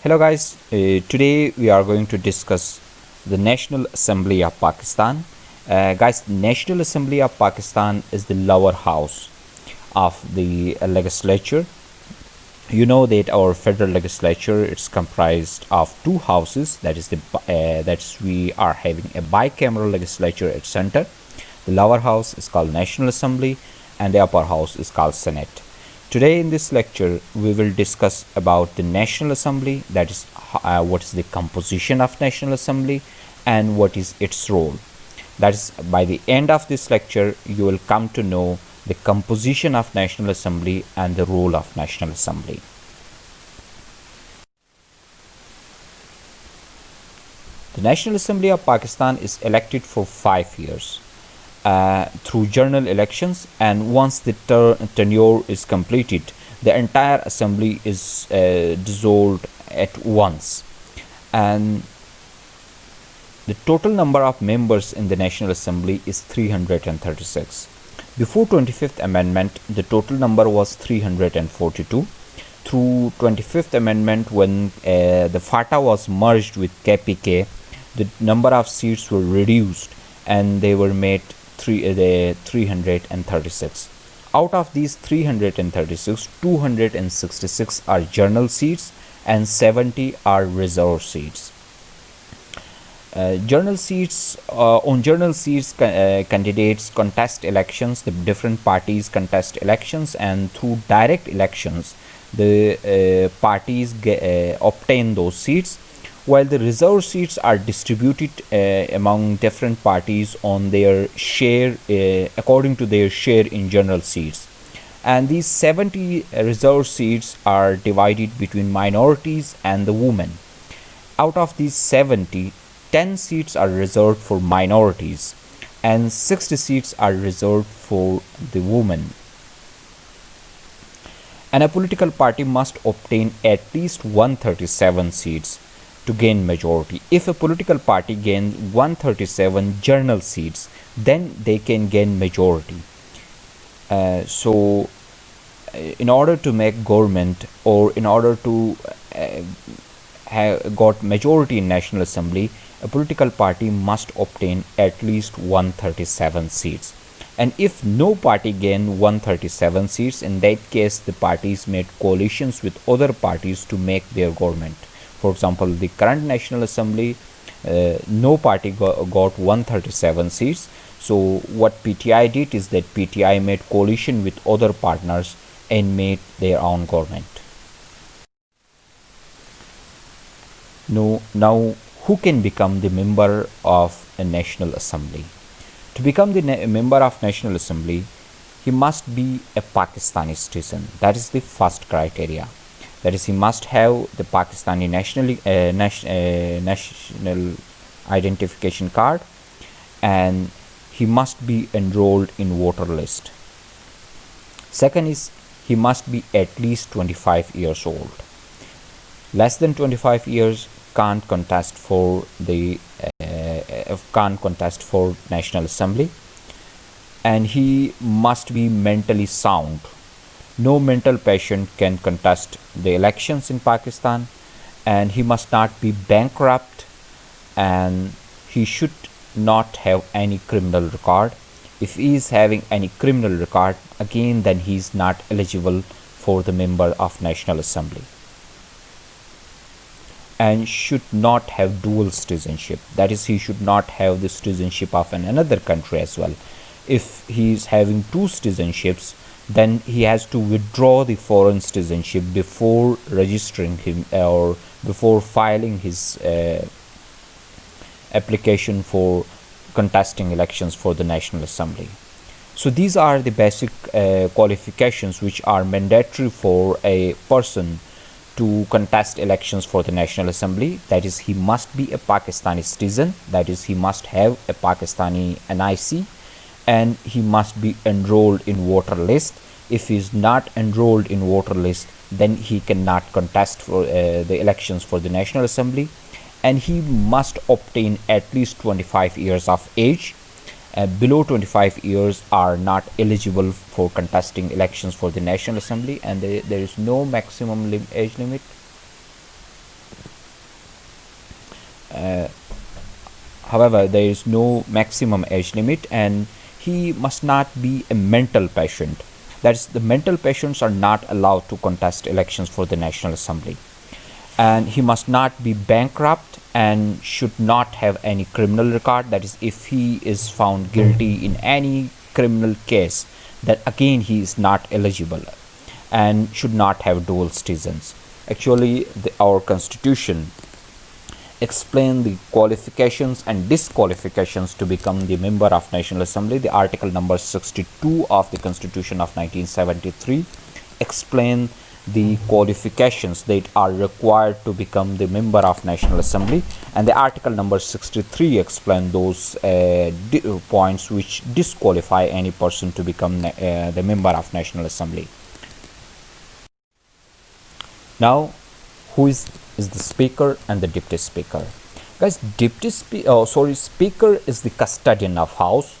Hello guys, today we are going to discuss the National Assembly of Pakistan. Guys, the National Assembly of Pakistan is the lower house of the legislature. You know that our federal legislature is comprised of two houses. That's we are having a bicameral legislature at center. The lower house is called National Assembly and the upper house is called Senate. Today in this lecture we will discuss about the National Assembly, that is what is the composition of National Assembly and what is its role. That is, by the end of this lecture you will come to know the composition of National Assembly and the role of National Assembly. The National Assembly of Pakistan is elected for 5 years through general elections, and once the tenure is completed, the entire assembly is dissolved at once. And the total number of members in the National Assembly is 336. Before 25th Amendment, the total number was 342. Through 25th Amendment, when the FATA was merged with KPK, the number of seats were reduced and they were made 336. Out of these 336, 266 are general seats and 70 are reserve seats. General seats candidates contest elections. The different parties contest elections, and through direct elections the parties obtain those seats, while the reserve seats are distributed among different parties on their share according to their share in general seats. And these 70 reserve seats are divided between minorities and the women. Out of these 70, 10 seats are reserved for minorities and 60 seats are reserved for the women. And a political party must obtain at least 137 seats to gain majority. If a political party gains 137 general seats, then they can gain majority. So in order to make government, or in order to have got majority in National Assembly, a political party must obtain at least 137 seats. And if no party gain 137 seats, in that case the parties made coalitions with other parties to make their government. For example, the current National Assembly, no party got 137 seats. So what PTI did is that PTI made coalition with other partners and made their own government. Now who can become the member of a National Assembly? To become the member of National Assembly, he must be a Pakistani citizen. That is the first criteria. That is, he must have the Pakistani national identification card, and he must be enrolled in voter list. Second is, he must be at least 25 years old. Less than 25 years can't contest for National Assembly, and he must be mentally sound. No mental patient can contest the elections in Pakistan, and he must not be bankrupt, and he should not have any criminal record. If he is having any criminal record, again then he is not eligible for the member of National Assembly. And should not have dual citizenship. That is, he should not have the citizenship of another country as well. If he is having two citizenships, then he has to withdraw the foreign citizenship before registering him or before filing his application for contesting elections for the National Assembly. So these are the basic qualifications which are mandatory for a person to contest elections for the National Assembly. That is, he must be a Pakistani citizen. That is, he must have a Pakistani NIC, and he must be enrolled in voter list. If he is not enrolled in voter list, then he cannot contest for the elections for the National Assembly, and he must obtain at least 25 years of age. Below 25 years are not eligible for contesting elections for the National Assembly, and there is no maximum age limit. However, there is no maximum age limit, and he must not be a mental patient. That is, the mental patients are not allowed to contest elections for the National Assembly. And he must not be bankrupt and should not have any criminal record. That is, if he is found guilty in any criminal case, then again he is not eligible and should not have dual citizens. Actually, our constitution explain the qualifications and disqualifications to become the member of National Assembly. The article number 62 of the Constitution of 1973 explain the qualifications that are required to become the member of National Assembly, and the article number 63 explain those points which disqualify any person to become the member of National Assembly. Now, who is the speaker and the deputy speaker? Guys, speaker is the custodian of house.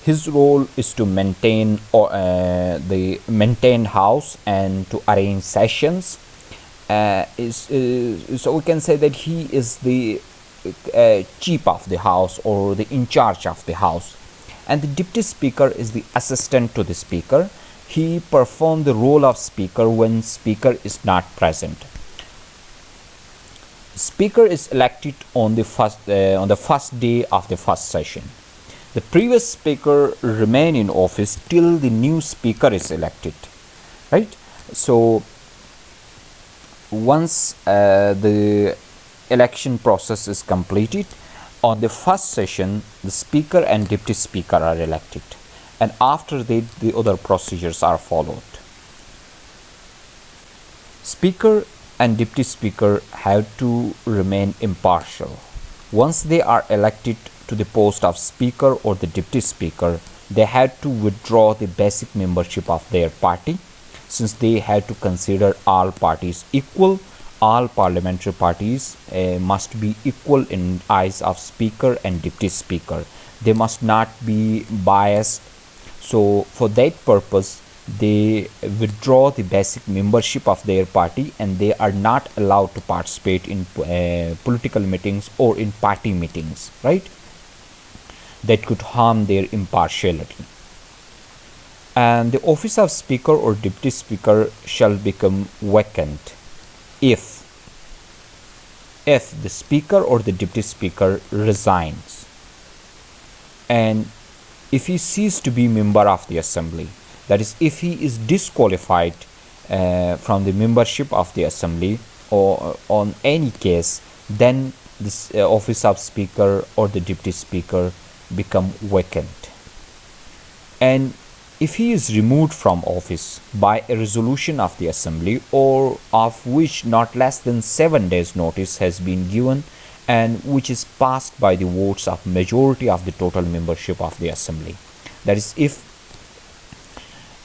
His role is to maintain the maintained house and to arrange sessions. So we can say that he is the chief of the house or the in charge of the house, and the deputy speaker is the assistant to the speaker. He performs the role of speaker when speaker is not present. Speaker is elected on the first day of the first session. The previous speaker remain in office till the new speaker is elected, right? So once the election process is completed, on the first session the speaker and deputy speaker are elected, and after that the other procedures are followed. Speaker and deputy speaker have to remain impartial. Once they are elected to the post of speaker or the deputy speaker, they had to withdraw the basic membership of their party, since they had to consider all parties equal. All parliamentary parties must be equal in eyes of speaker and deputy speaker. They must not be biased. So for that purpose, they withdraw the basic membership of their party, and they are not allowed to participate in political meetings or in party meetings, right? That could harm their impartiality. And the office of speaker or deputy speaker shall become vacant if the speaker or the deputy speaker resigns, and if he ceases to be member of the assembly. That is, if he is disqualified from the membership of the assembly or on any case, then this office of speaker or the deputy speaker become vacant. And if he is removed from office by a resolution of the assembly, or of which not less than 7 days notice has been given, and which is passed by the votes of majority of the total membership of the assembly. That is, if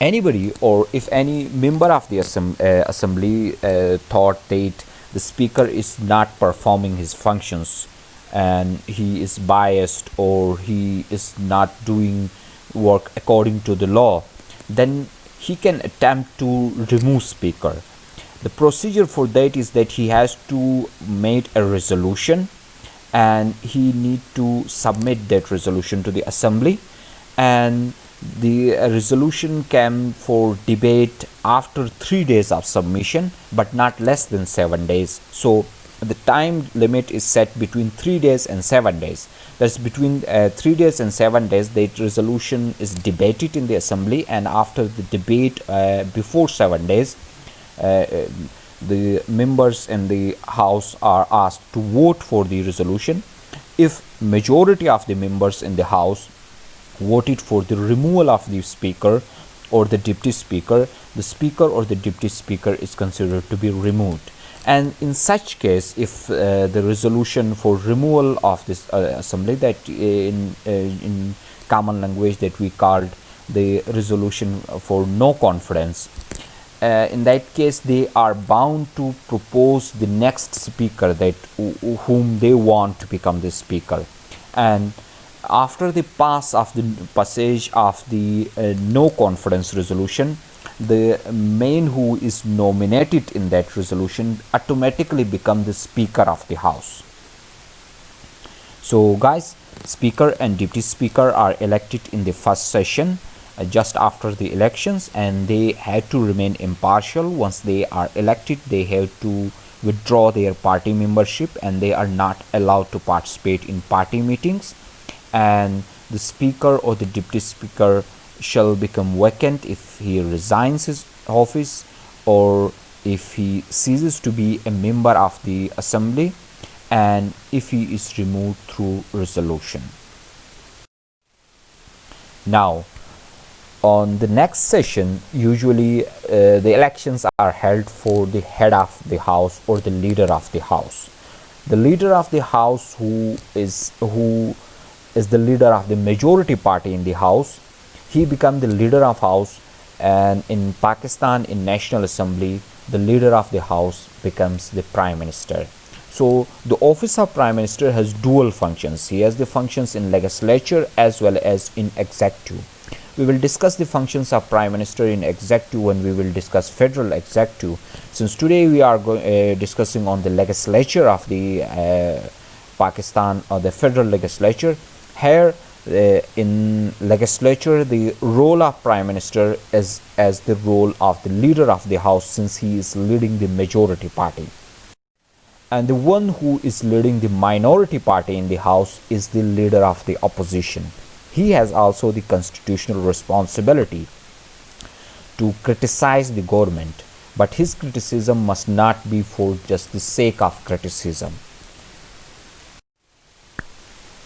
anybody or if any member of the assembly thought that the speaker is not performing his functions, and he is biased, or he is not doing work according to the law, then he can attempt to remove speaker. The procedure for that is that he has to make a resolution, and he need to submit that resolution to the assembly, and the resolution came for debate after 3 days of submission, but not less than 7 days. So the time limit is set between 3 days and 7 days. That's between 3 days and 7 days. That resolution is debated in the assembly, and after the debate before 7 days, the members in the house are asked to vote for the resolution. If majority of the members in the house voted for the removal of the speaker or the deputy speaker, the speaker or the deputy speaker is considered to be removed. And in such case, if the resolution for removal of this assembly, that in common language that we called the resolution for no confidence, in that case they are bound to propose the next speaker that whom they want to become the speaker. And after the passage of the no confidence resolution, the man who is nominated in that resolution automatically become the speaker of the house. So guys, speaker and deputy speaker are elected in the first session just after the elections, and they have to remain impartial. Once they are elected, they have to withdraw their party membership and they are not allowed to participate in party meetings. And the speaker or the deputy speaker shall become vacant if he resigns his office or if he ceases to be a member of the assembly, and if he is removed through resolution. Now, on the next session, usually the elections are held for the head of the house or the leader of the house. The leader of the house, who is the leader of the majority party in the house, he becomes the leader of house. And in Pakistan, in National Assembly, the leader of the house becomes the prime minister. So the office of prime minister has dual functions. He has the functions in legislature as well as in executive. We will discuss the functions of prime minister in executive when we will discuss federal executive. Since today we are discussing on the legislature of the Pakistan, or the federal legislature. Here in legislature, the role of prime minister is as the role of the leader of the house, since he is leading the majority party. And the one who is leading the minority party in the house is the leader of the opposition. He has also the constitutional responsibility to criticize the government, but his criticism must not be for just the sake of criticism.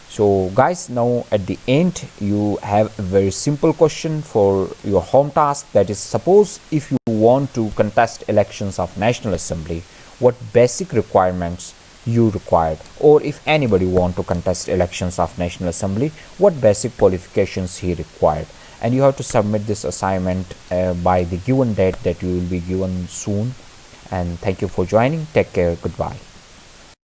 So guys, now at the end you have a very simple question for your home task. That is, suppose if you want to contest elections of National Assembly, what basic requirements you required, or if anybody want to contest elections of National Assembly, what basic qualifications he required. And you have to submit this assignment by the given date that you will be given soon. And thank you for joining. Take care. Goodbye.